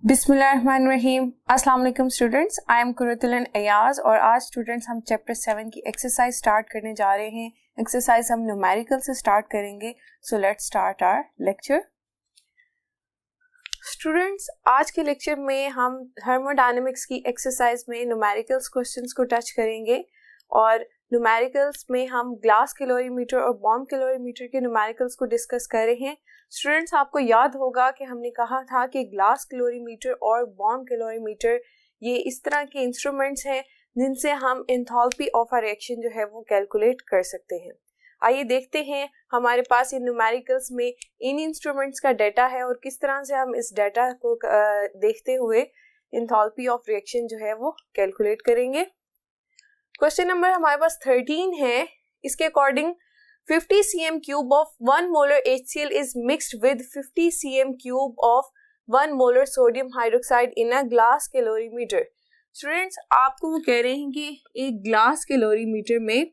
बिस्मिल्लाहिर्रहमानिर्रहीम। अस्सलाम वालेकुम students, I am Qurratulain Ayaz और आज स्टूडेंट्स हम चैप्टर 7 की एक्सरसाइज स्टार्ट करने जा रहे हैं। एक्सरसाइज हम न्यूमेरिकल से स्टार्ट करेंगे। So let's start our lecture. Students, आज के लेक्चर में हम थर्मोडायनेमिक्स की एक्सरसाइज में न्यूमेरिकल्स क्वेश्चंस को टच करेंगे और न्यूमेरिकल्स में हम ग्लास कैलोरीमीटर और बॉम्ब कैलोरीमीटर के न्यूमेरिकल्स को डिस्कस कर रहे हैं। स्टूडेंट्स, आपको याद होगा कि हमने कहा था कि ग्लास कैलोरीमीटर और बॉम्ब कैलोरीमीटर ये इस तरह के इंस्ट्रूमेंट्स हैं जिनसे हम एंथैल्पी ऑफ अ रिएक्शन जो है वो कैलकुलेट कर सकते हैं। आइए देखते हैं हमारे पास इन न्यूमेरिकल्स में इन इंस्ट्रूमेंट्स का डाटा है और किस तरह से हम इस डाटा को देखते हुए एंथैल्पी ऑफ रिएक्शन जो है वो कैलकुलेट करेंगे। क्वेश्चन नंबर हमारे पास 13 है। इसके according 50 cm cube of 1 molar HCl is mixed with 50 cm cube of 1 molar sodium hydroxide in a glass calorimeter। Students, आपको वो कह रहे हैं कि एक ग्लास कैलोरीमीटर में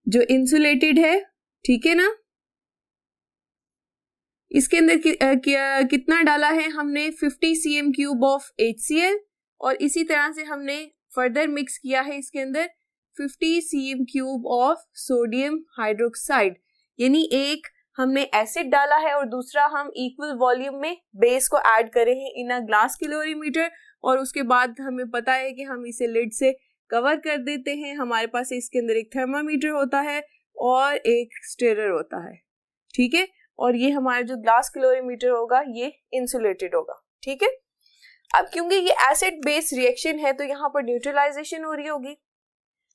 जो इंसुलेटेड है, ठीक है ना, इसके अंदर कितना डाला है हमने 50 cm क्यूब ऑफ HCl और इसी तरह से हमने फर्दर मिक्स किया है इसके अंदर 50 cm cube of sodium hydroxide. यानी एक हमने एसिड डाला है और दूसरा हम इक्वल वॉल्यूम में बेस को ऐड करे हैं इन अ ग्लास कैलोरीमीटर और उसके बाद हमें पता है कि हम इसे लिड से कवर कर देते हैं। हमारे पास इसके अंदर एक थर्मामीटर होता है और एक स्टिरर होता है, ठीक है, और ये हमारा जो ग्लास कैलोरीमीटर होगा ये इंसुलेटेड होगा, ठीक है। अब क्योंकि ये एसिड बेस रिएक्शन है तो यहाँ पर न्यूट्रलाइजेशन हो रही होगी।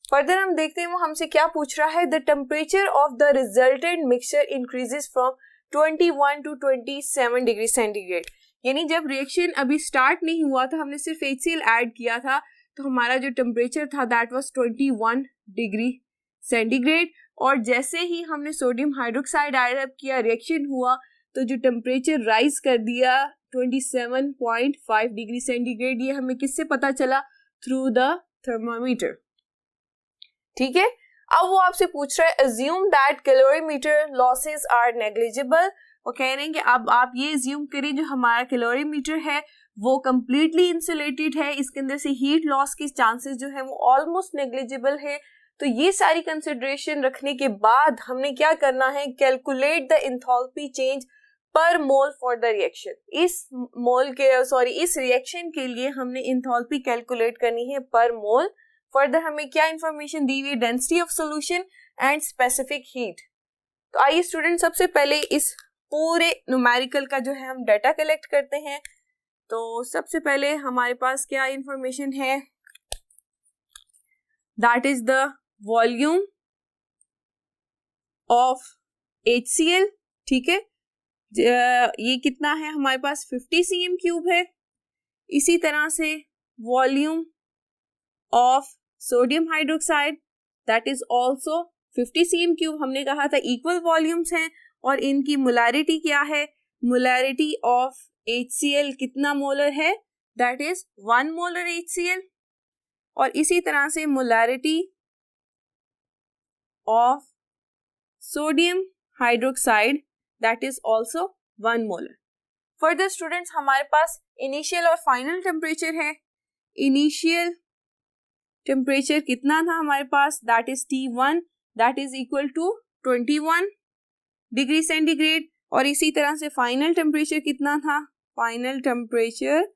फर्दर हम देखते हैं वो हमसे क्या पूछ रहा है। The temperature of the resultant mixture increases from 21 to 27 degree centigrade. यानी जब रिएक्शन अभी स्टार्ट नहीं हुआ था, हमने सिर्फ HCl ऐड किया था, तो हमारा जो टेम्परेचर था दैट वाज 21 डिग्री सेंटीग्रेड और जैसे ही हमने सोडियम हाइड्रोक्साइड ऐड किया, रिएक्शन हुआ, तो जो टेम्परेचर राइज कर दिया 27.5 डिग्री सेंटीग्रेड। ये हमें किससे पता चला? थ्रू द थर्मामीटर, ठीक है। अब वो आपसे पूछ रहा है assume that calorimeter losses are negligible। वो कह रहे हैं कि अब आप ये assume करें जो हमारा कैलोरीमीटर है वो completely insulated है, इसके अंदर से हीट लॉस के चांसेस जो है वो ऑलमोस्ट नेग्लिजिबल है। तो ये सारी कंसिडरेशन रखने के बाद हमने क्या करना है, कैलकुलेट द एंथैल्पी चेंज पर मोल फॉर द रिएक्शन। इस रिएक्शन के लिए हमने एंथैल्पी कैलकुलेट करनी है पर मोल। फर्दर हमें क्या इंफॉर्मेशन दी हुई है? Density of solution and specific heat. तो आइए स्टूडेंट, सबसे पहले इस पूरे न्यूमेरिकल का जो है हम डाटा कलेक्ट करते हैं। तो सबसे पहले हमारे पास क्या इंफॉर्मेशन है? That is the volume of HCl, ठीक है। ये कितना है हमारे पास? 50 cm क्यूब है। इसी तरह से volume of sodium hydroxide that is also 50 cm cube. हमने कहा था इक्वल वॉल्यूम्स हैं और इनकी मोलैरिटी क्या है? मोलैरिटी ऑफ HCl कितना मोलर है? That is 1 molar HCl। और इसी तरह से molarity of sodium hydroxide that is also 1 molar. Further students, हमारे पास इनिशियल और फाइनल टेम्परेचर है। इनिशियल टेम्परेचर कितना था हमारे पास? That is T1 that is equal to 21 degree centigrade और इसी तरह से फाइनल टेम्परेचर कितना था? Final temperature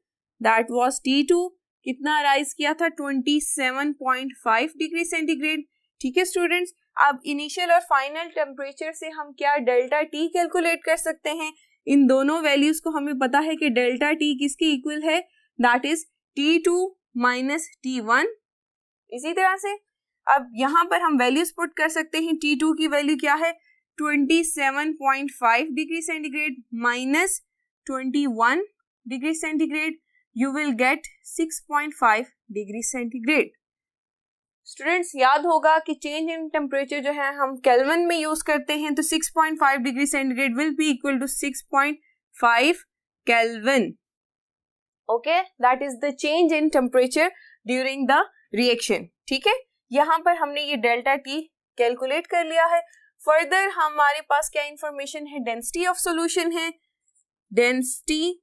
that was T2, कितना राइज किया था? 27.5 डिग्री सेंटीग्रेड, ठीक है स्टूडेंट्स। अब इनिशियल और फाइनल टेम्परेचर से हम क्या डेल्टा T कैलकुलेट कर सकते हैं? इन दोनों वैल्यूज को हमें पता है कि डेल्टा T किसके इक्वल है? That is T2 minus T1। इसी तरह से अब यहाँ पर हम वैल्यूज पुट कर सकते हैं। T2 की वैल्यू क्या है? 27.5 degree centigrade minus 21 degree centigrade, you will get 6.5 degree centigrade. Students, याद होगा कि चेंज इन टेम्परेचर जो है हम केल्विन में यूज करते हैं, तो 6.5 degree centigrade will be equal to 6.5 kelvin. Okay, that is the change in temperature during the reaction, ठीक है। यहाँ पर हमने ये डेल्टा T कैलकुलेट कर लिया है। फर्दर हमारे पास क्या इंफॉर्मेशन है? डेंसिटी ऑफ सॉल्यूशन है। डेंसिटी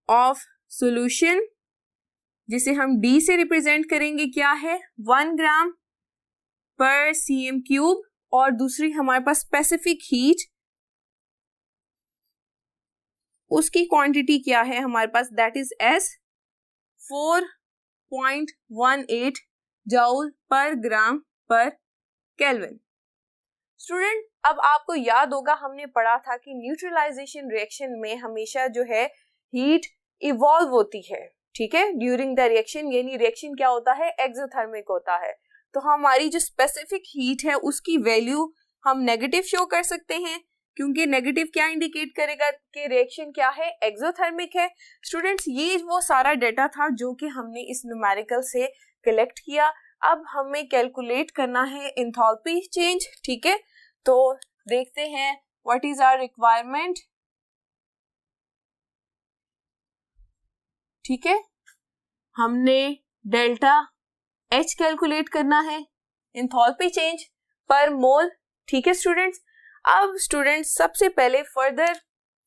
ऑफ सॉल्यूशन, जिसे हम D से रिप्रेजेंट करेंगे, क्या है 1 ग्राम पर cm क्यूब, और दूसरी हमारे पास स्पेसिफिक हीट, उसकी क्वांटिटी क्या है हमारे पास, that is S 4.18 joule per gram पर केल्विन। स्टूडेंट, अब आपको याद होगा हमने पढ़ा था कि न्यूट्रलाइजेशन रिएक्शन में हमेशा जो है हीट इवॉल्व होती है, ठीक है, ड्यूरिंग द रिएक्शन, यानी रिएक्शन क्या होता है, एक्सोथर्मिक होता है। तो हमारी जो स्पेसिफिक हीट है उसकी वैल्यू हम नेगेटिव शो कर सकते हैं, क्योंकि नेगेटिव क्या इंडिकेट करेगा कि रिएक्शन क्या है, एक्सोथर्मिक है। स्टूडेंट्स, ये वो सारा डाटा था जो कि हमने इस न्यूमेरिकल से कलेक्ट किया। अब हमें कैलकुलेट करना है एंथैल्पी चेंज, ठीक है। तो देखते हैं व्हाट इज आवर रिक्वायरमेंट, ठीक है। हमने डेल्टा H कैलकुलेट करना है, एंथैल्पी चेंज पर मोल, ठीक है स्टूडेंट्स। अब स्टूडेंट्स, सबसे पहले फर्दर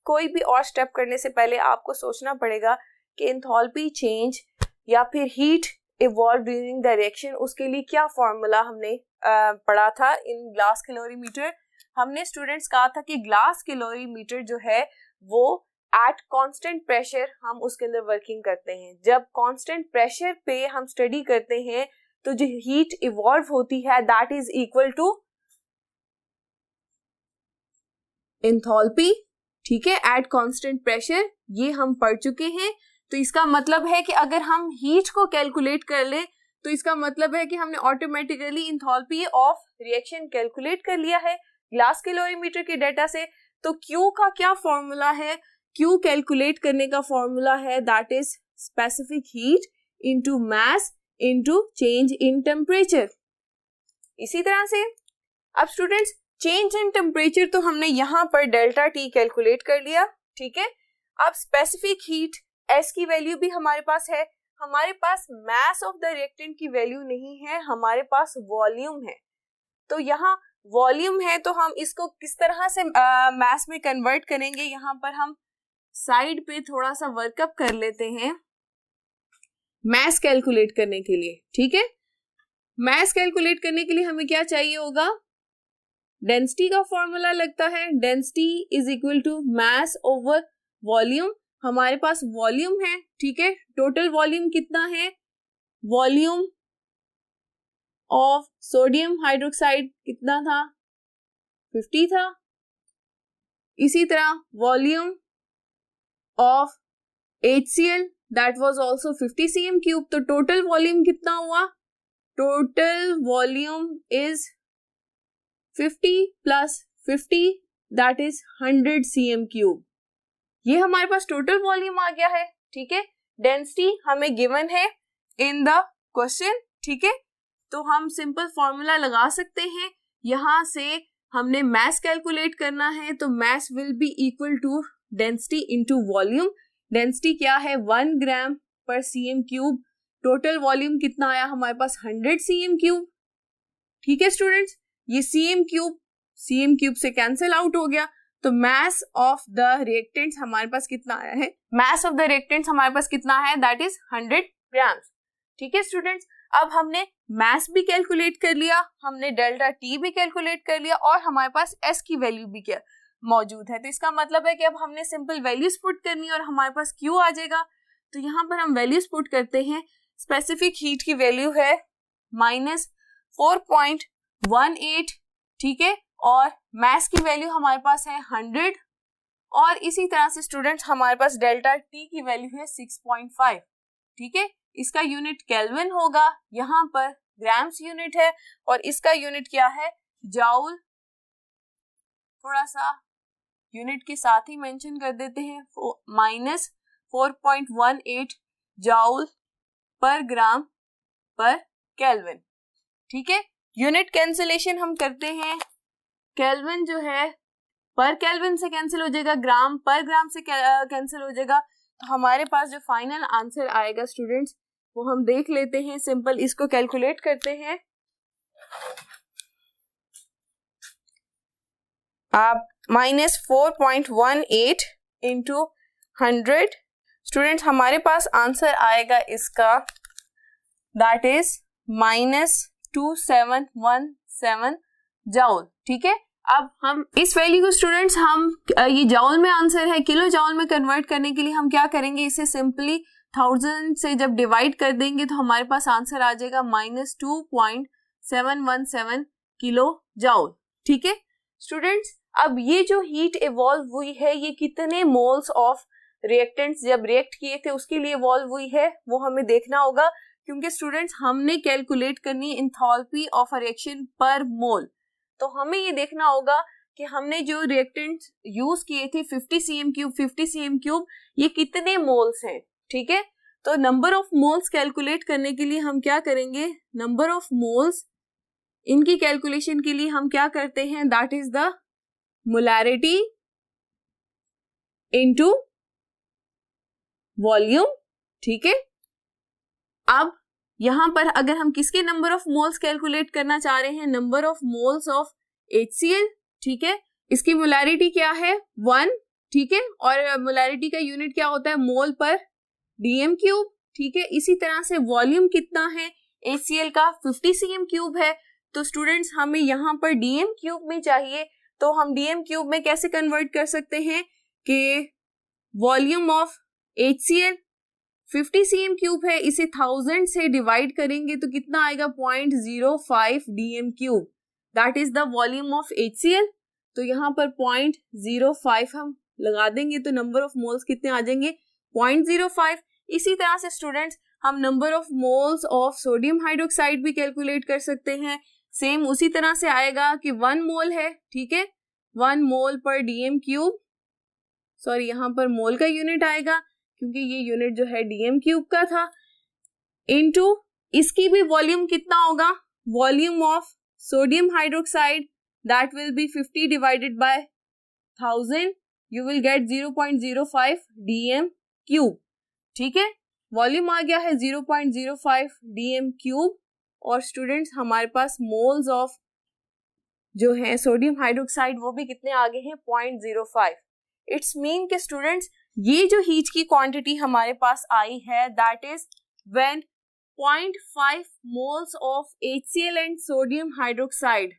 कोई भी और स्टेप करने से पहले आपको सोचना पड़ेगा कि एंथैल्पी चेंज या फिर heat evolve during the reaction, उसके लिए क्या फॉर्मूला हमने पढ़ा था इन ग्लास कैलोरीमीटर। हमने स्टूडेंट्स कहा था कि ग्लास कैलोरीमीटर जो है वो एट कांस्टेंट प्रेशर हम उसके अंदर वर्किंग करते हैं। जब कांस्टेंट प्रेशर पे हम स्टडी करते हैं तो जो हीट इवॉल्व होती है that is equal to enthalpy, ठीक है, एट कांस्टेंट प्रेशर, ये हम पढ़ चुके हैं। तो इसका मतलब है कि अगर हम हीट को कैलकुलेट कर ले तो इसका मतलब है कि हमने automatically enthalpy of reaction calculate कर लिया है ग्लास कैलोरीमीटर के डाटा से। तो Q का क्या फॉर्मूला है, Q कैलकुलेट करने का फॉर्मूला है that is specific heat into mass into change in temperature. इसी तरह से अब स्टूडेंट्स, चेंज इन टेम्परेचर तो हमने यहाँ पर डेल्टा T कैलकुलेट कर लिया, ठीक है। अब स्पेसिफिक हीट S की वैल्यू भी हमारे पास है, हमारे पास मास ऑफ द रिएक्टेंट की वैल्यू नहीं है, हमारे पास वॉल्यूम है। तो यहाँ वॉल्यूम है तो हम इसको किस तरह से मास में कन्वर्ट करेंगे, यहाँ पर हम साइड पे थोड़ा सा वर्कअप कर लेते हैं मास कैलकुलेट करने के लिए, ठीक है। मास कैलकुलेट करने के लिए हमें क्या चाहिए होगा, डेंसिटी का फॉर्मूला लगता है, density is equal to mass over volume. हमारे पास वॉल्यूम है, ठीक है, टोटल वॉल्यूम कितना है, वॉल्यूम ऑफ सोडियम हाइड्रोक्साइड कितना था, 50 था। इसी तरह volume of HCl that was also 50 cm cube. तो टोटल वॉल्यूम कितना हुआ, total volume is 50 plus 50 that is 100 cm cube. ये हमारे पास टोटल वॉल्यूम आ गया है, ठीक है। डेंसिटी हमें गिवन है इन द क्वेश्चन, ठीक है। तो हम सिंपल फॉर्मूला लगा सकते हैं, यहां से हमने मास कैलकुलेट करना है तो mass will be equal to density into volume. Density क्या है 1 ग्राम पर cm क्यूब, टोटल वॉल्यूम कितना आया हमारे पास 100 cm क्यूब, ठीक है स्टूडेंट्स। ये cm क्यूब से कैंसिल आउट हो गया, तो मास ऑफ द रिएक्टेंट्स हमारे पास कितना आया है, मास ऑफ द रिएक्टेंट्स हमारे पास कितना है, दैट इज 100 ग्राम्स, ठीक है स्टूडेंट्स। अब हमने मास भी कैलकुलेट कर लिया, हमने डेल्टा T भी कैलकुलेट कर लिया और हमारे पास S की वैल्यू भी क्या मौजूद है। तो इसका मतलब है कि अब हमने सिंपल वैल्यूज पुट करनी है और हमारे पास Q आ जाएगा। तो यहाँ पर हम वैल्यूज पुट करते हैं, स्पेसिफिक हीट की वैल्यू है -4.18, ठीक है, और मास की वैल्यू हमारे पास है 100, और इसी तरह से स्टूडेंट्स हमारे पास डेल्टा T की वैल्यू है 6.5, ठीक है। इसका यूनिट केल्विन होगा, यहाँ पर ग्राम्स यूनिट है और इसका यूनिट क्या है, जूल। थोड़ा सा यूनिट के साथ ही मेंशन कर देते हैं, -4.18 जूल पर ग्राम पर केल्विन, ठीक है। यूनिट कैंसिलेशन हम करते हैं, केल्विन जो है पर केल्विन से कैंसिल हो जाएगा, ग्राम पर ग्राम से कैंसिल हो जाएगा। तो हमारे पास जो फाइनल आंसर आएगा स्टूडेंट्स वो हम देख लेते हैं, सिंपल इसको कैलकुलेट करते हैं। आप -4.18 इंटू 100 स्टूडेंट्स हमारे पास आंसर आएगा इसका दैट इज -2717 जाउल। ठीक है, अब हम इस वैल्यू को स्टूडेंट्स हम ये जाउल में आंसर है, किलो जाउल में कन्वर्ट करने के लिए हम क्या करेंगे, इसे सिंपली 1000 से जब डिवाइड कर देंगे तो हमारे पास आंसर आ जाएगा -2.717 किलो जाउल। ठीक है स्टूडेंट्स, अब ये जो हीट इवॉल्व हुई है ये कितने मोल्स ऑफ रिएक्टेंट्स जब रिएक्ट किए थे उसके लिए इवॉल्व हुई है वो हमें देखना होगा, क्योंकि स्टूडेंट्स हमने कैलकुलेट करनी एंथैल्पी ऑफ अ रिएक्शन पर मोल। तो हमें ये देखना होगा कि हमने जो रिएक्टेंट यूज किए थे 50 cm क्यूब ये कितने मोल्स हैं। ठीक है, तो नंबर ऑफ मोल्स कैलकुलेट करने के लिए हम क्या करेंगे, नंबर ऑफ मोल्स इनकी कैलकुलेशन के लिए हम क्या करते हैं, that is the molarity into volume. ठीक है, अब यहां पर अगर हम किसके नंबर ऑफ मोल्स कैलकुलेट करना चाह रहे हैं, number of moles of HCl। ठीक है, इसकी मोलैरिटी क्या है 1। ठीक है, और मोलैरिटी का यूनिट क्या होता है मोल पर dm क्यूब। ठीक है, इसी तरह से वॉल्यूम कितना है HCl का 50 cm क्यूब है। तो स्टूडेंट्स हमें यहाँ पर dm क्यूब में चाहिए, तो हम dm क्यूब में कैसे कन्वर्ट कर सकते हैं कि volume of HCl 50 cm cube है, इसे 1000 से डिवाइड करेंगे तो कितना आएगा 0.05 dm cube, that is the volume of HCl। तो यहाँ पर 0.05 हम लगा देंगे तो नंबर ऑफ मोल्स कितने आ जाएंगे 0.05। इसी तरह से स्टूडेंट्स हम number of moles of sodium hydroxide भी कैलकुलेट कर सकते हैं, सेम उसी तरह से आएगा कि 1 मोल है। ठीक है, 1 मोल पर dm क्यूब, सॉरी यहाँ पर मोल का यूनिट आएगा क्योंकि ये यूनिट जो है dm क्यूब का था, इनटू इसकी भी वॉल्यूम कितना होगा, volume of sodium hydroxide that will be 50 divided by 1000, you will get 0.05 dm cube. ठीक है, वॉल्यूम आ गया है 0.05 dm क्यूब, और स्टूडेंट्स हमारे पास मोल्स ऑफ जो है सोडियम हाइड्रोक्साइड वो भी कितने आगे हैं 0.05। इट्स मीन के स्टूडेंट्स ये जो हीट की क्वांटिटी हमारे पास आई है that is when 0.5 moles of HCl and sodium hydroxide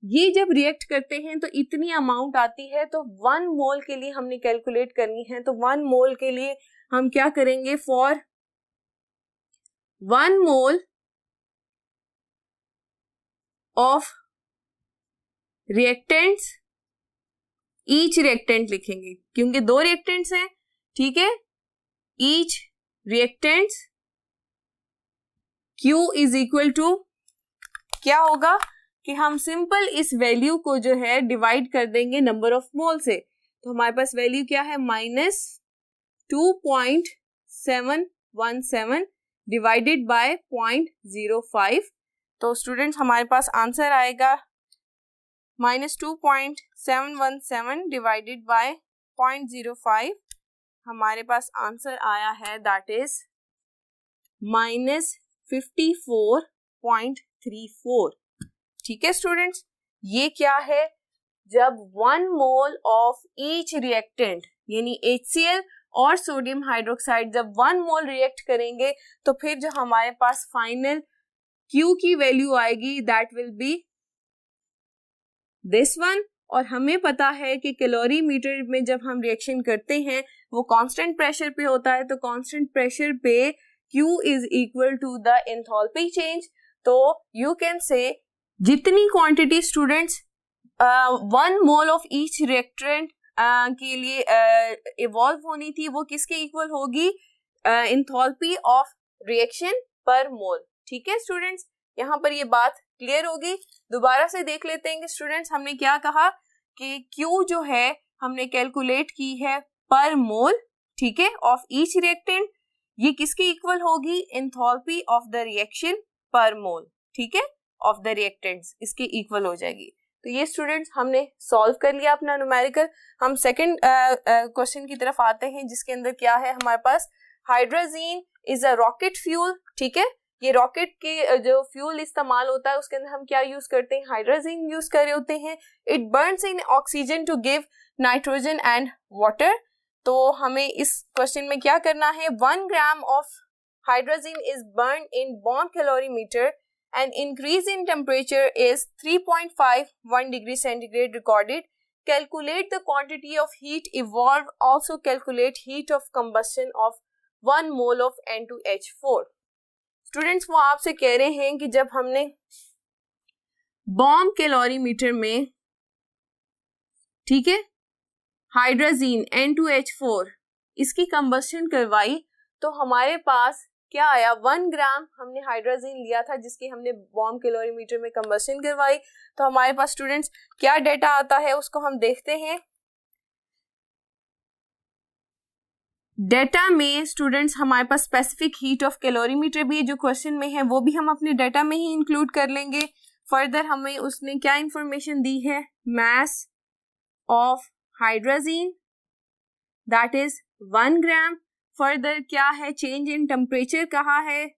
ये जब रिएक्ट करते हैं तो इतनी अमाउंट आती है। तो 1 मोल के लिए हमने कैलकुलेट करनी है, तो 1 मोल के लिए हम क्या करेंगे, for 1 mole of reactants, each reactant लिखेंगे क्योंकि 2 रिएक्टेंट्स हैं। ठीक है, each reactants Q is equal to क्या होगा कि हम सिंपल इस वैल्यू को जो है डिवाइड कर देंगे नंबर ऑफ मोल से। तो हमारे पास वैल्यू क्या है -2.717 डिवाइडेड बाय 0.05। तो स्टूडेंट्स हमारे पास आंसर आएगा -2.717 डिवाइडेड बाय 0.05, हमारे पास आंसर आया है दैट इज -54.34। ठीक है स्टूडेंट्स, ये क्या है, जब 1 मोल ऑफ ईच रिएक्टेंट यानी HCl और सोडियम हाइड्रोक्साइड जब 1 मोल रिएक्ट करेंगे तो फिर जो हमारे पास फाइनल Q की वैल्यू आएगी that will be this one. और हमें पता है कि कैलोरीमीटर में जब हम रिएक्शन करते हैं वो कांस्टेंट प्रेशर पे होता है, तो कांस्टेंट प्रेशर पे Q is equal to the enthalpy change. तो यू कैन से जितनी quantity students 1 mole of each reactant के लिए इवॉल्व होनी थी वो किसके इक्वल होगी, एंथैल्पी ऑफ रिएक्शन पर मोल। ठीक है स्टूडेंट्स, यहाँ पर ये बात क्लियर होगी। दोबारा से देख लेते हैं कि स्टूडेंट्स हमने क्या कहा कि Q जो है हमने कैलकुलेट की है पर मोल, ठीक है, ऑफ ईच रिएक्टेंट, ये किसके इक्वल होगी, एंथैल्पी ऑफ द रिएक्शन पर मोल, ठीक है, ऑफ द रिएक्टेंट्स इसके इक्वल हो जाएगी। तो ये स्टूडेंट्स हमने सॉल्व कर लिया अपना न्यूमेरिकल। हम सेकंड क्वेश्चन की तरफ आते हैं जिसके अंदर क्या है हमारे पास, hydrogen is a rocket fuel, ठीक है, ये रॉकेट के जो फ्यूल इस्तेमाल होता है उसके अंदर हम क्या यूज करते हैं, हाइड्रोजन यूज कर रहे होते हैं. It burns in oxygen to give nitrogen and water. तो हमें इस क्वेश्चन में क्या करना है, 1 gram of hydrogen is burn in bomb calorimeter and increase in temperature is 3.51 degree centigrade recorded. Calculate the quantity of heat evolved. Also calculate heat of combustion of 1 mole of N2H4. Students वो आपसे कह रहे हैं कि जब हमने bomb calorimeter में, ठीक है, हाइड्रोजन N2H4 इसकी कंबस्शन करवाई तो हमारे पास क्या आया, 1 ग्राम हमने हाइड्रोजन लिया था जिसकी हमने बॉम्ब कैलोरीमीटर में कंबस्शन करवाई. तो हमारे पास स्टूडेंट्स क्या डेटा आता है उसको हम देखते हैं. डेटा में स्टूडेंट्स हमारे पास स्पेसिफिक हीट ऑफ कैलोरीमीटर भी जो क्वेश्चन में है वो भी हम अपने डेटा में ही इंक्लूड कर लेंगे. फर्दर हमें उसने क्या इंफॉर्मेशन दी है, mass of hydrogen that is 1 gram. Further क्या है, चेंज इन टेम्परेचर कहा है,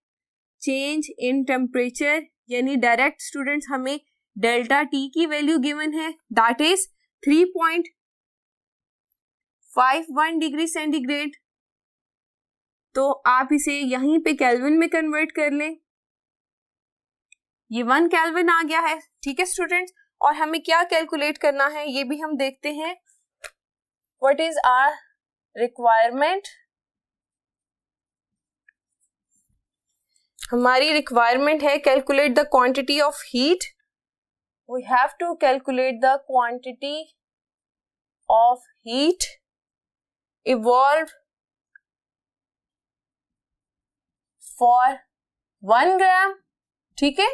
चेंज इन टेम्परेचर यानी डायरेक्ट स्टूडेंट्स हमें डेल्टा टी की वैल्यू गिवन है दैट इज 3.51 डिग्री सेंटीग्रेड. तो आप इसे यहीं पे केल्विन में कन्वर्ट कर लें, ये 1 केल्विन आ गया है. ठीक है स्टूडेंट्स, और हमें क्या कैलकुलेट करना है ये भी हम देखते हैं. व्हाट इज आवर रिक्वायरमेंट, हमारी रिक्वायरमेंट है calculate the quantity of heat. We have to calculate the quantity of heat evolve for 1 gram. ठीक है,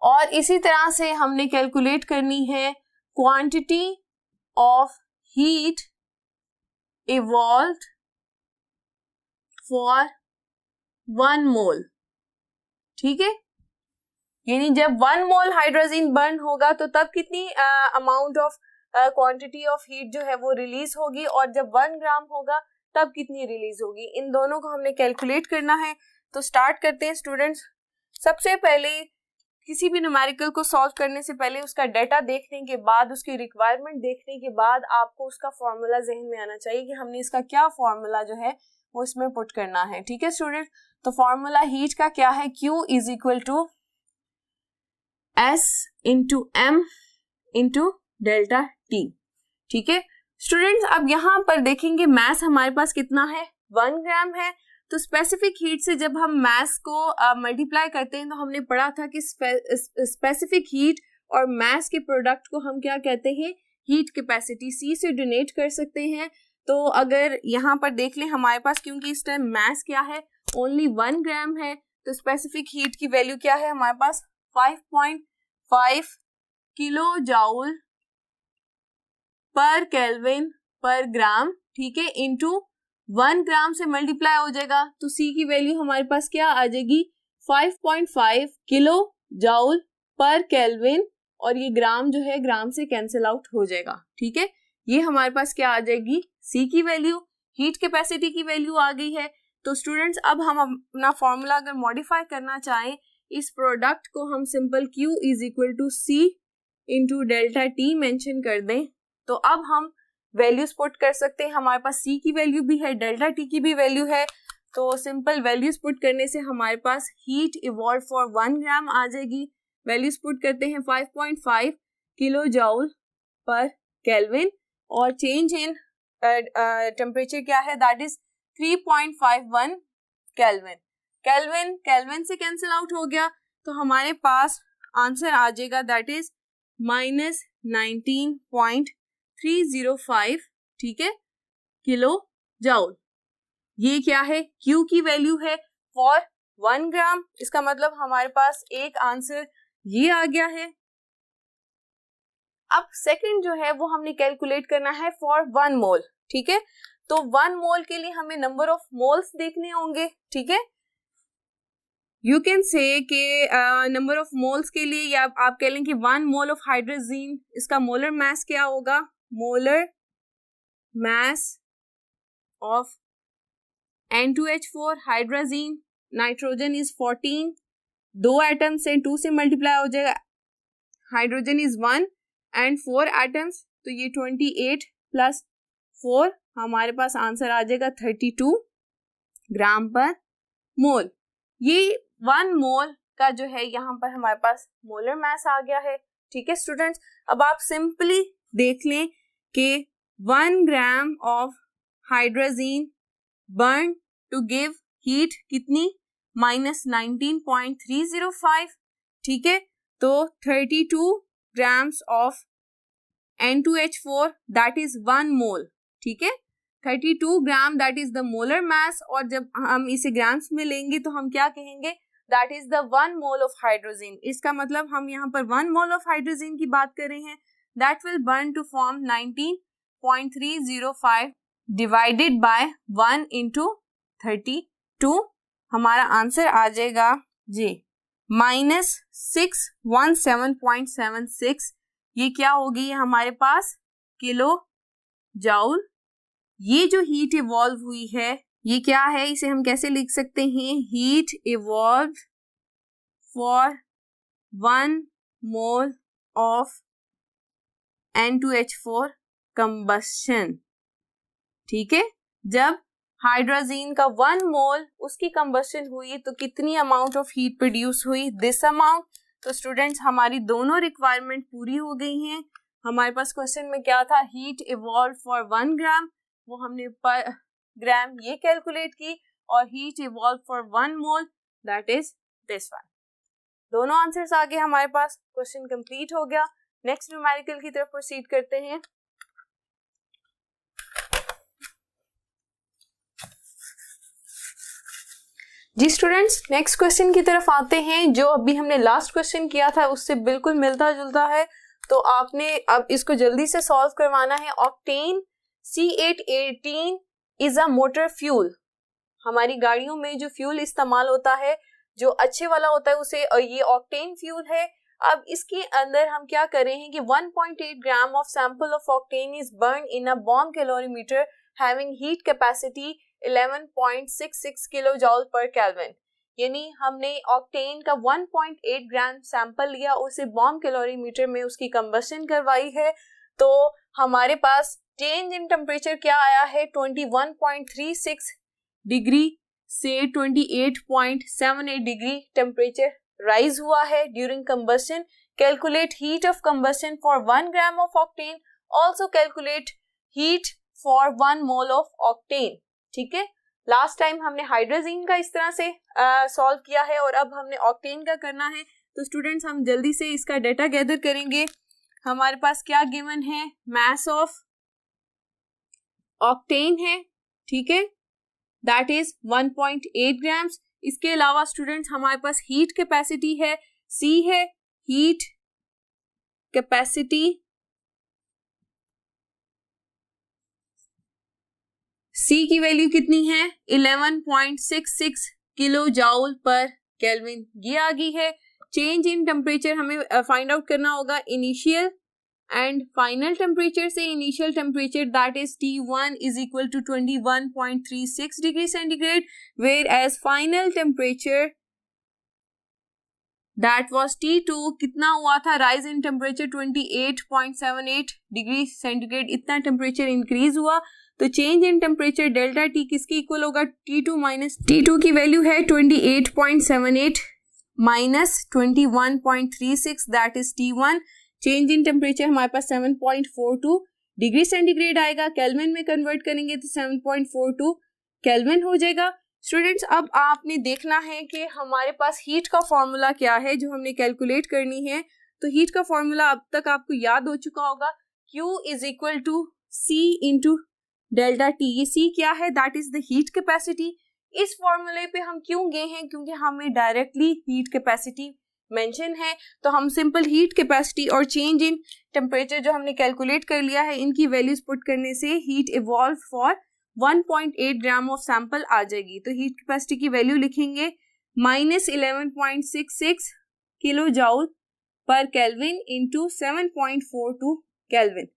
और इसी तरह से हमने कैलकुलेट करनी है quantity of heat evolve for 1 mole. ठीक है, यानी जब 1 मोल हाइड्रोजन बर्न होगा तो तब कितनी amount of quantity of heat जो है वो रिलीज होगी, और जब 1 ग्राम होगा तब कितनी रिलीज होगी. इन दोनों को हमने कैलकुलेट करना है. तो स्टार्ट करते हैं स्टूडेंट्स. सबसे पहले किसी भी न्यूमेरिकल को सॉल्व करने से पहले उसका डेटा देखने के बाद, उसकी रिक्वायरमेंट देखने के बाद आपको उसका फॉर्मूला जहन में आना चाहिए कि हमने इसका क्या फॉर्मूला जो है वो इसमें पुट करना है. ठीक है स्टूडेंट, तो फॉर्मूला हीट का क्या है, Q is equal to S into M into delta T. ठीक है स्टूडेंट्स, अब यहाँ पर देखेंगे मास हमारे पास कितना है, 1 ग्राम है. तो स्पेसिफिक हीट से जब हम मास को मल्टीप्लाई करते हैं तो हमने पढ़ा था कि स्पेसिफिक हीट और मास के प्रोडक्ट को हम क्या कहते हैं, हीट कैपेसिटी. C से डोनेट कर सकते हैं. तो अगर यहाँ पर देख लें हमारे पास, क्योंकि इस टाइम मास क्या है, ओनली 1 ग्राम है, तो स्पेसिफिक हीट की वैल्यू क्या है हमारे पास, 5.5 किलो जाउल पर केल्विन पर ग्राम. ठीक है, इंटू 1 ग्राम से मल्टीप्लाई हो जाएगा तो C की वैल्यू हमारे पास क्या आ जाएगी, 5.5 किलो जाउल पर केल्विन, और ये ग्राम जो है ग्राम से कैंसिल आउट हो जाएगा. ठीक है, ये हमारे पास क्या आ जाएगी, C की वैल्यू. हीट कैपेसिटी की वैल्यू आ गई है. तो स्टूडेंट्स अब हम अपना फॉर्मूला अगर मॉडिफाई करना चाहें, इस प्रोडक्ट को हम simple Q is equal to C into delta T mention कर दें. तो अब हम वैल्यूज पुट कर सकते हैं. हमारे पास C की वैल्यू भी है, डेल्टा T की भी वैल्यू है. तो सिंपल वैल्यूज पुट करने से हमारे पास हीट इवॉल्व फॉर 1 ग्राम आ जाएगी. वैल्यूज पुट करते हैं 5.5 किलो जाउल पर केल्विन, और चेंज इन टेम्परेचर क्या है, दैट इज 3.51 केल्विन. केल्विन से कैंसिल आउट हो गया तो हमारे पास आंसर आ जाएगा दैट इज -19.305. ठीक है, किलो जाउल. ये क्या है, Q की वैल्यू है फॉर 1 ग्राम. इसका मतलब हमारे पास एक आंसर ये आ गया है. अब सेकंड जो है वो हमने कैलकुलेट करना है फॉर 1 मोल. ठीक है, तो 1 मोल के लिए हमें नंबर ऑफ मोल्स देखने होंगे. ठीक है, यू कैन से के नंबर ऑफ मोल्स के लिए, या आप कह लें कि 1 मोल ऑफ हाइड्रोजन, इसका मोलर मास क्या होगा, molar mass of N2H4 hydrogen, nitrogen is 14, 2 atoms हैं, 2 से मल्टीप्लाई हो जाएगा, हाइड्रोजन इज 1 एंड 4 एटम्स, तो ये 28 प्लस 4 हमारे पास आंसर आ जाएगा 32 ग्राम पर मोल। ये 1 मोल का जो है यहाँ पर हमारे पास मोलर मास आ गया है। ठीक है स्टूडेंट्स, अब आप सिंपली देख लें कि 1 gram of hydrogen burn to give heat कितनी, -19.305। ठीक है, तो 32 grams of N2H4 that is 1 mole. ठीक है, 32 gram that is the molar mass, और जब हम इसे ग्राम्स में लेंगे तो हम क्या कहेंगे, that is the 1 mole of hydrogen. इसका मतलब हम यहाँ पर 1 मोल ऑफ हाइड्रोजन की बात कर रहे हैं, that will burn to form 19.305 divided by 1 into 32, हमारा आंसर आ जाएगा जी -617.76। ये क्या होगी हमारे पास, किलो जाउल। ये जो हीट इवॉल्व हुई है ये क्या है, इसे हम कैसे लिख सकते हैं, heat evolve for 1 mole of N2H4 combustion. ठीक है, जब हाइड्रोजन का 1 मोल उसकी कंबस्शन हुई तो कितनी अमाउंट ऑफ हीट प्रोड्यूस हुई, दिस अमाउंट। तो स्टूडेंट्स हमारी दोनों रिक्वायरमेंट पूरी हो गई हैं। हमारे पास क्वेश्चन में क्या था, हीट इवॉल्व फॉर 1 ग्राम, वो हमने पर ग्राम ये कैलकुलेट की, और heat evolve for 1 mole that is this one. दोनों आंसर्स आ गए हमारे पास, क्वेश्चन कंप्लीट हो गया। नेक्स्ट न्यूमेरिकल की तरफ प्रोसीड करते हैं। जी स्टूडेंट्स, नेक्स्ट क्वेश्चन की तरफ आते हैं, जो अभी हमने लास्ट क्वेश्चन किया था उससे बिल्कुल मिलता जुलता है, तो आपने अब इसको जल्दी से सॉल्व करवाना है। Octane C818 is a motor fuel. हमारी गाड़ियों में जो फ्यूल इस्तेमाल होता है, जो अच्छे वाला होता है उसे, ये ऑक्टेन फ्यूल है। अब इसके अंदर हम क्या कर रहे हैं कि 1.8 gram of sample of octane is burn in a bomb calorimeter having heat capacity 11.66 kilo जॉल पर केल्विन। यानी हमने ऑक्टेन का 1.8 ग्राम सैंपल लिया, उसे बॉम्ब कैलोरीमीटर में उसकी कंबशन करवाई है, तो हमारे पास चेंज इन टेम्परेचर क्या आया है, 21.36 डिग्री से 28.78 डिग्री टेम्परेचर राइज हुआ है during combustion. Calculate heat of combustion for 1 gram of octane, also calculate heat for 1 mole of octane. ठीक है, लास्ट टाइम हमने हाइड्रोजन का इस तरह से सॉल्व किया है, और अब हमने ऑक्टेन का करना है। तो स्टूडेंट्स हम जल्दी से इसका डेटा गैदर करेंगे। हमारे पास क्या गिवन है, मास ऑफ ऑक्टेन है, ठीक है, दैट इज 1.8 ग्राम्स। इसके अलावा स्टूडेंट्स हमारे पास हीट कैपेसिटी है, C है, हीट कैपेसिटी C की वैल्यू कितनी है, 11.66 किलो जाउल पर केल्विन, ये आ गई है। चेंज इन टेम्परेचर हमें फाइंड आउट करना होगा, इनिशियल एंड फाइनल टेम्परेचर से। Initial temperature that is T1 is equal to 21.36 degree centigrade, whereas final temperature that was T2 कितना हुआ था, rise in temperature 28.78 degree centigrade, इतना temperature increase हुआ। तो change in temperature delta T किसके इक्वल होगा, T2 माइनस T2 की वैल्यू है 28.78 minus 21.36 that is T1। Change in temperature हमारे पास 7.42 डिग्री सेंटीग्रेड आएगा, केल्विन में कन्वर्ट करेंगे तो 7.42 केल्विन हो जाएगा। स्टूडेंट्स अब आपने देखना है कि हमारे पास हीट का फॉर्मूला क्या है जो हमने कैलकुलेट करनी है। तो हीट का फॉर्मूला अब तक आपको याद हो चुका होगा, Q is equal to C into delta T। ये C क्या है, that is the heat capacity. इस फॉर्मूले पे हम क्यों गए हैं, क्योंकि हमें डायरेक्टली हीट कैपेसिटी मेंशन है, तो हम सिंपल हीट कैपेसिटी और चेंज इन टेम्परेचर जो हमने कैलकुलेट कर लिया है, इनकी वैल्यूज पुट करने से heat evolve for 1.8 gram of sample आ जाएगी। तो हीट कैपेसिटी की वैल्यू लिखेंगे -11.66 kilo joule per kelvin into 7.42 kelvin.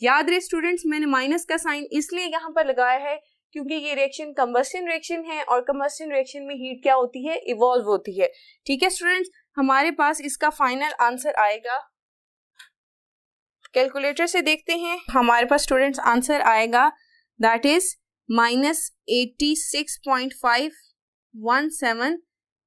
याद रहे स्टूडेंट्स, मैंने माइनस का साइन इसलिए यहाँ पर लगाया है क्योंकि ये रिएक्शन कंबस्शन रिएक्शन है और कंबस्शन रिएक्शन में हीट क्या होती है, इवॉल्व होती है। ठीक है स्टूडेंट्स, हमारे पास इसका फाइनल आंसर आएगा, कैलकुलेटर से देखते हैं। हमारे पास स्टूडेंट्स आंसर आएगा दैट इज -86.517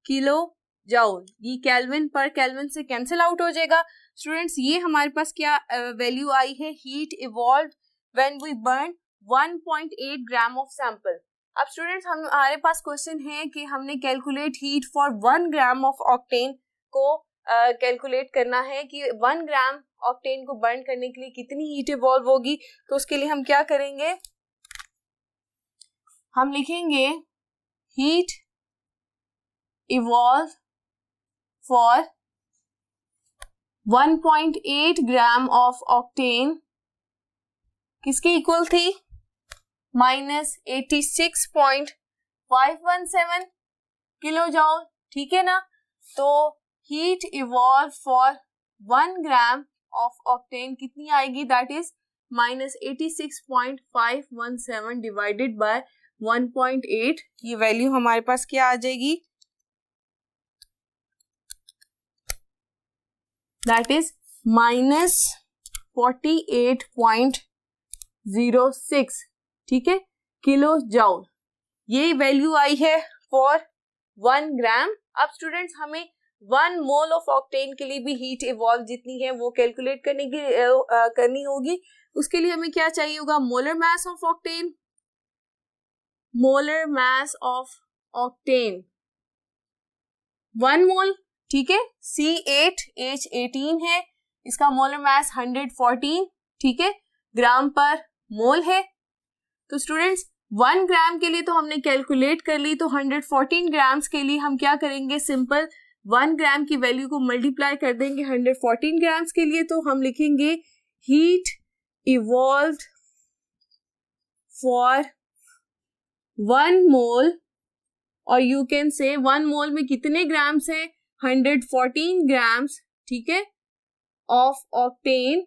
किलो जाउल। ये केल्विन पर केल्विन से कैंसिल आउट हो जाएगा। स्टूडेंट्स ये हमारे पास क्या वैल्यू आई है, heat evolve when we burn 1.8 gram of sample. अब स्टूडेंट्स हमारे पास क्वेश्चन है कि हमने calculate heat for 1 gram of octane को कैलकुलेट करना है कि 1 ग्राम ऑक्टेन को बर्न करने के लिए कितनी हीट इवॉल्व होगी। तो उसके लिए हम क्या करेंगे, हम लिखेंगे heat evolve for 1.8 gram of octane किसके इक्वल थी, -86.517 किलो जॉल। ठीक है ना, तो heat evolve for 1 gram of octane कितनी आएगी, दैट इज -86.517 डिवाइडेड बाय 1.8। ये वैल्यू हमारे पास क्या आ जाएगी, दैट इज -48.06। ठीक है, किलो जॉल ये वैल्यू आई है फॉर 1 ग्राम। अब स्टूडेंट्स हमें 1 मोल ऑफ ऑक्टेन के लिए भी हीट इवॉल्व जितनी है वो कैलकुलेट करनी होगी। उसके लिए हमें क्या चाहिए होगा, molar mass of octane, molar mass of octane 1 mole. ठीक है, C8H18 है, इसका मोलर मास 114, ठीक है, ग्राम पर मोल है। तो स्टूडेंट्स 1 ग्राम के लिए तो हमने कैलकुलेट कर ली, तो 114 ग्राम्स के लिए हम क्या करेंगे, सिंपल 1 ग्राम की वैल्यू को मल्टीप्लाई कर देंगे 114 ग्राम्स के लिए। तो हम लिखेंगे हीट इवॉल्व्ड फॉर 1 मोल, और यू कैन से 1 मोल में कितने ग्राम्स हैं, 114 ग्राम्स, ठीक है, ऑफ ऑक्टेन।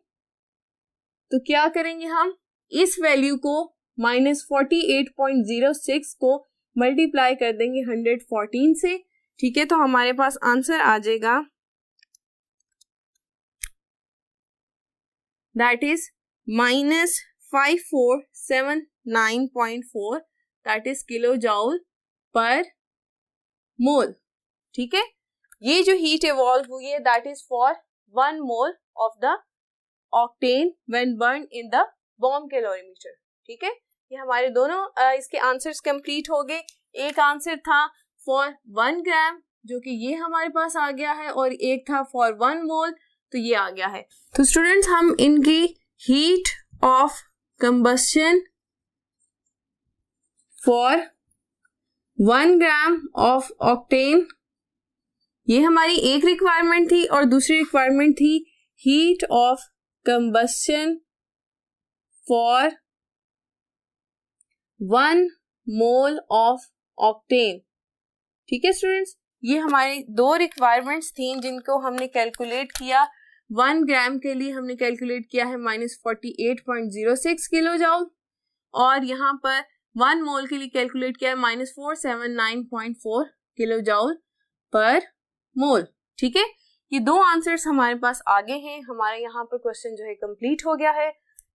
तो क्या करेंगे हम, इस वैल्यू को -48.06 को मल्टीप्लाई कर देंगे 114 से। ठीक है, तो हमारे पास आंसर आ जाएगा that is -5479.4, that is kilo जॉल पर मोल। ठीक है, ये जो हीट इवॉल्व हुई है that is for 1 mole of the octane when burn in the bomb calorimeter. ठीक है, ये हमारे दोनों इसके आंसर्स कंप्लीट हो गए। एक आंसर था फॉर 1 ग्राम जो कि ये हमारे पास आ गया है, और एक था फॉर 1 मोल, तो ये आ गया है। तो स्टूडेंट्स हम इनकी heat of combustion for 1 gram of octane, ये हमारी एक रिक्वायरमेंट थी, और दूसरी रिक्वायरमेंट थी heat of combustion for 1 mole of octane. ठीक है स्टूडेंट्स, ये हमारी 2 रिक्वायरमेंट्स थी जिनको हमने कैलकुलेट किया। 1 ग्राम के लिए हमने कैलकुलेट किया है -48.06 किलो जॉल, और यहाँ पर 1 मोल के लिए कैलकुलेट किया है -479.4 किलो जॉल पर मोल। ठीक है, ये 2 आंसर्स हमारे पास आगे हैं। हमारे यहाँ पर क्वेश्चन जो है कंप्लीट हो गया है।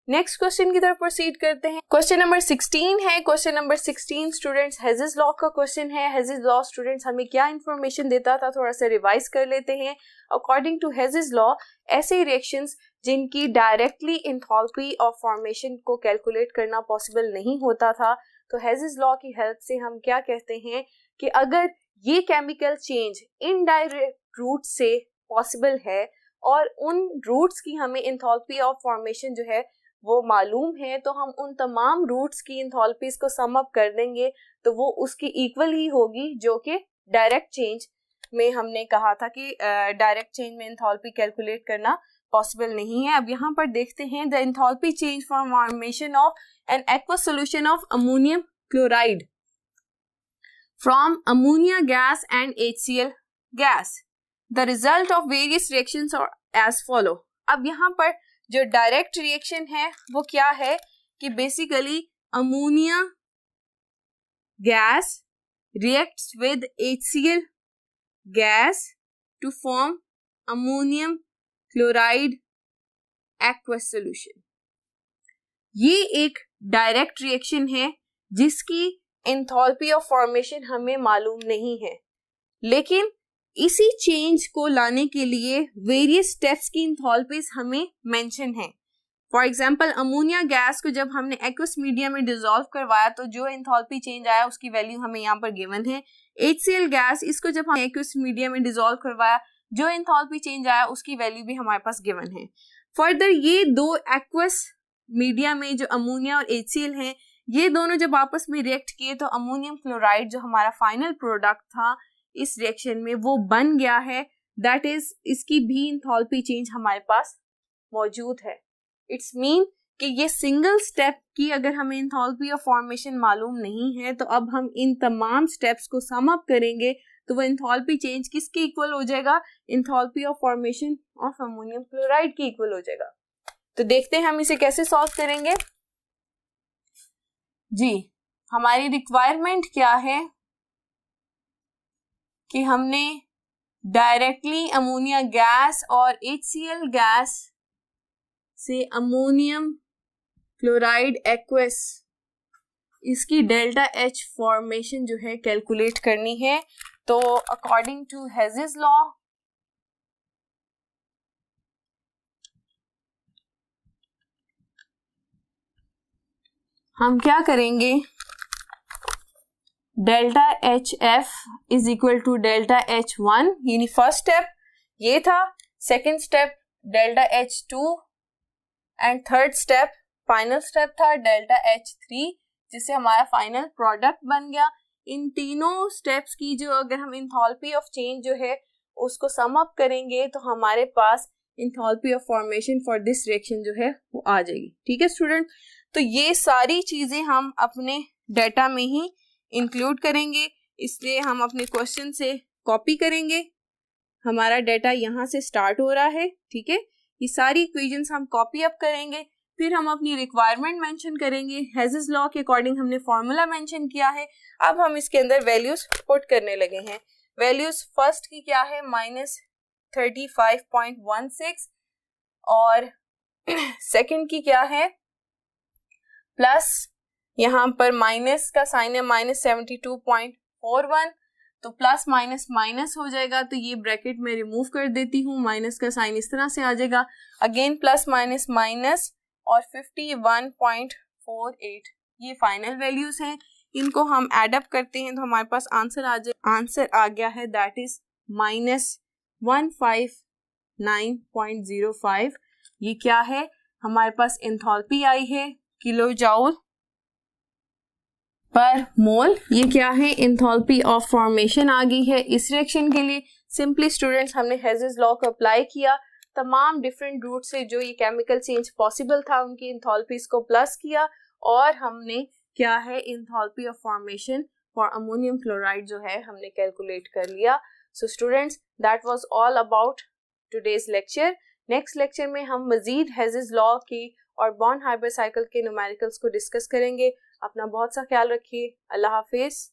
नेक्स्ट क्वेश्चन की तरफ प्रोसीड करते हैं। क्वेश्चन नंबर 16 है। Question number 16 students hedges law का क्वेश्चन है। हेजेस लॉ स्टूडेंट्स हमें क्या इंफॉर्मेशन देता था, थोड़ा सा रिवाइज कर लेते हैं। अकॉर्डिंग टू हेजेस लॉ, ऐसे रिएक्शंस जिनकी डायरेक्टली एंथैल्पी ऑफ फॉर्मेशन को कैलकुलेट करना पॉसिबल नहीं होता था, तो हेजेस लॉ की हेल्प से हम क्या कहते हैं कि अगर ये केमिकल चेंज इनडायरेक्ट रूट से पॉसिबल है और उन रूट्स की हमें एंथैल्पी ऑफ फॉर्मेशन जो है वो मालूम है, तो हम उन तमाम रूट्स की एंथैल्पीज को सम अप कर देंगे तो वो उसकी इक्वल ही होगी, जो कि डायरेक्ट चेंज में हमने कहा था कि डायरेक्ट चेंज में एंथैल्पी कैलकुलेट करना पॉसिबल नहीं है। अब यहाँ पर देखते हैं the enthalpy change for formation of an aqueous solution of ammonium chloride from ammonia gas and HCl gas. The result of various reactions are as follow. अब यहाँ पर जो डायरेक्ट रिएक्शन है वो क्या है कि basically ammonia gas reacts with HCl gas to form ammonium chloride aqueous solution. ये एक डायरेक्ट रिएक्शन है जिसकी एंथैल्पी ऑफ फॉर्मेशन हमें मालूम नहीं है, लेकिन इसी चेंज को लाने के लिए वेरियस स्टेप्स की एंथैल्पीज हमें मेंशन है. फॉर एग्जांपल अमोनिया गैस को जब हमने एक्वस मीडिया में डिसॉल्व करवाया तो जो एंथैल्पी चेंज आया उसकी वैल्यू हमें यहाँ पर गिवन है. HCl गैस, इसको जब हम एक्वस मीडिया में डिसॉल्व करवाया जो एंथैल्पी चेंज आया उसकी वैल्यू भी हमारे पास गिवन है. फर्दर ये दो एक्वस मीडिया में जो अमोनिया और HCl हैं, ये दोनों जब आपस में रिएक्ट किए तो अमोनियम क्लोराइड जो हमारा फाइनल प्रोडक्ट था इस रिएक्शन में वो बन गया है. दैट इज इसकी भी एंथैल्पी चेंज हमारे पास मौजूद है. इट्स मीन कि ये सिंगल स्टेप की अगर हमें एंथैल्पी ऑफ फॉर्मेशन मालूम नहीं है तो अब हम इन तमाम स्टेप्स को सम अप करेंगे तो वो एंथैल्पी चेंज किसके इक्वल हो जाएगा? Enthalpy of formation of ammonium chloride के इक्वल हो जाएगा. तो देखते हैं हम इसे कैसे सॉल्व करेंगे. जी, हमारी रिक्वायरमेंट क्या है कि हमने डायरेक्टली अमोनिया गैस और HCl गैस से अमोनियम क्लोराइड एक्वस इसकी डेल्टा H फॉर्मेशन जो है कैलकुलेट करनी है. तो अकॉर्डिंग टू हेजेस लॉ हम क्या करेंगे? Delta HF is equal to delta H1, यानी फर्स्ट स्टेप ये था, second step delta H2 and third step final step था डेल्टा H3 जिससे हमारा फाइनल प्रोडक्ट बन गया. इन तीनों स्टेप्स की जो अगर हम एंथैल्पी ऑफ चेंज जो है उसको सम अप करेंगे तो हमारे पास enthalpy of formation for this reaction जो है वो आ जाएगी. ठीक है स्टूडेंट, तो ये सारी चीजें हम अपने डाटा में ही इंक्लूड करेंगे, इसलिए हम अपने क्वेश्चन से कॉपी करेंगे. हमारा डाटा यहाँ से स्टार्ट हो रहा है. ठीक है, ये सारी इक्वेशंस हम कॉपी अप करेंगे, फिर हम अपनी रिक्वायरमेंट मेंशन करेंगे. हेजेस लॉ के अकॉर्डिंग हमने फॉर्मूला मेंशन किया है. अब हम इसके अंदर वैल्यूज पुट करने लगे हैं. वैल्यूज फर्स्ट की क्या है? -35.16 और सेकंड की क्या है? प्लस, यहाँ पर माइनस का साइन है -72.41, तो प्लस माइनस माइनस हो जाएगा तो ये ब्रैकेट में रिमूव कर देती हूँ. माइनस का साइन इस तरह से आ जाएगा. अगेन प्लस माइनस माइनस और 51.48 ये फाइनल वैल्यूज हैं. इनको हम एड अप करते हैं तो हमारे पास आंसर आ गया है, दैट इज -159.05. ये क्या है? हमारे पास एंथैल्पी आई है किलो जूल पर मोल. ये क्या है? एंथैल्पी ऑफ फॉर्मेशन आ गई है इस रिएक्शन के लिए. सिंपली स्टूडेंट्स हमने हेजेस लॉ को अप्लाई किया, तमाम डिफरेंट रूट से जो ये केमिकल चेंज पॉसिबल था उनकी एंथैल्पीज को प्लस किया और हमने क्या है enthalpy of formation for ammonium chloride जो है हमने कैलकुलेट कर लिया. So students, that was all about today's lecture. Next lecture में हम मजीद हेजेस लॉ की और बॉन्ड हाइब्रिड साइकिल के न्यूमेरिकल्स को डिस्कस करेंगे. अपना बहुत सा ख्याल रखिए. अल्लाह हाफिज.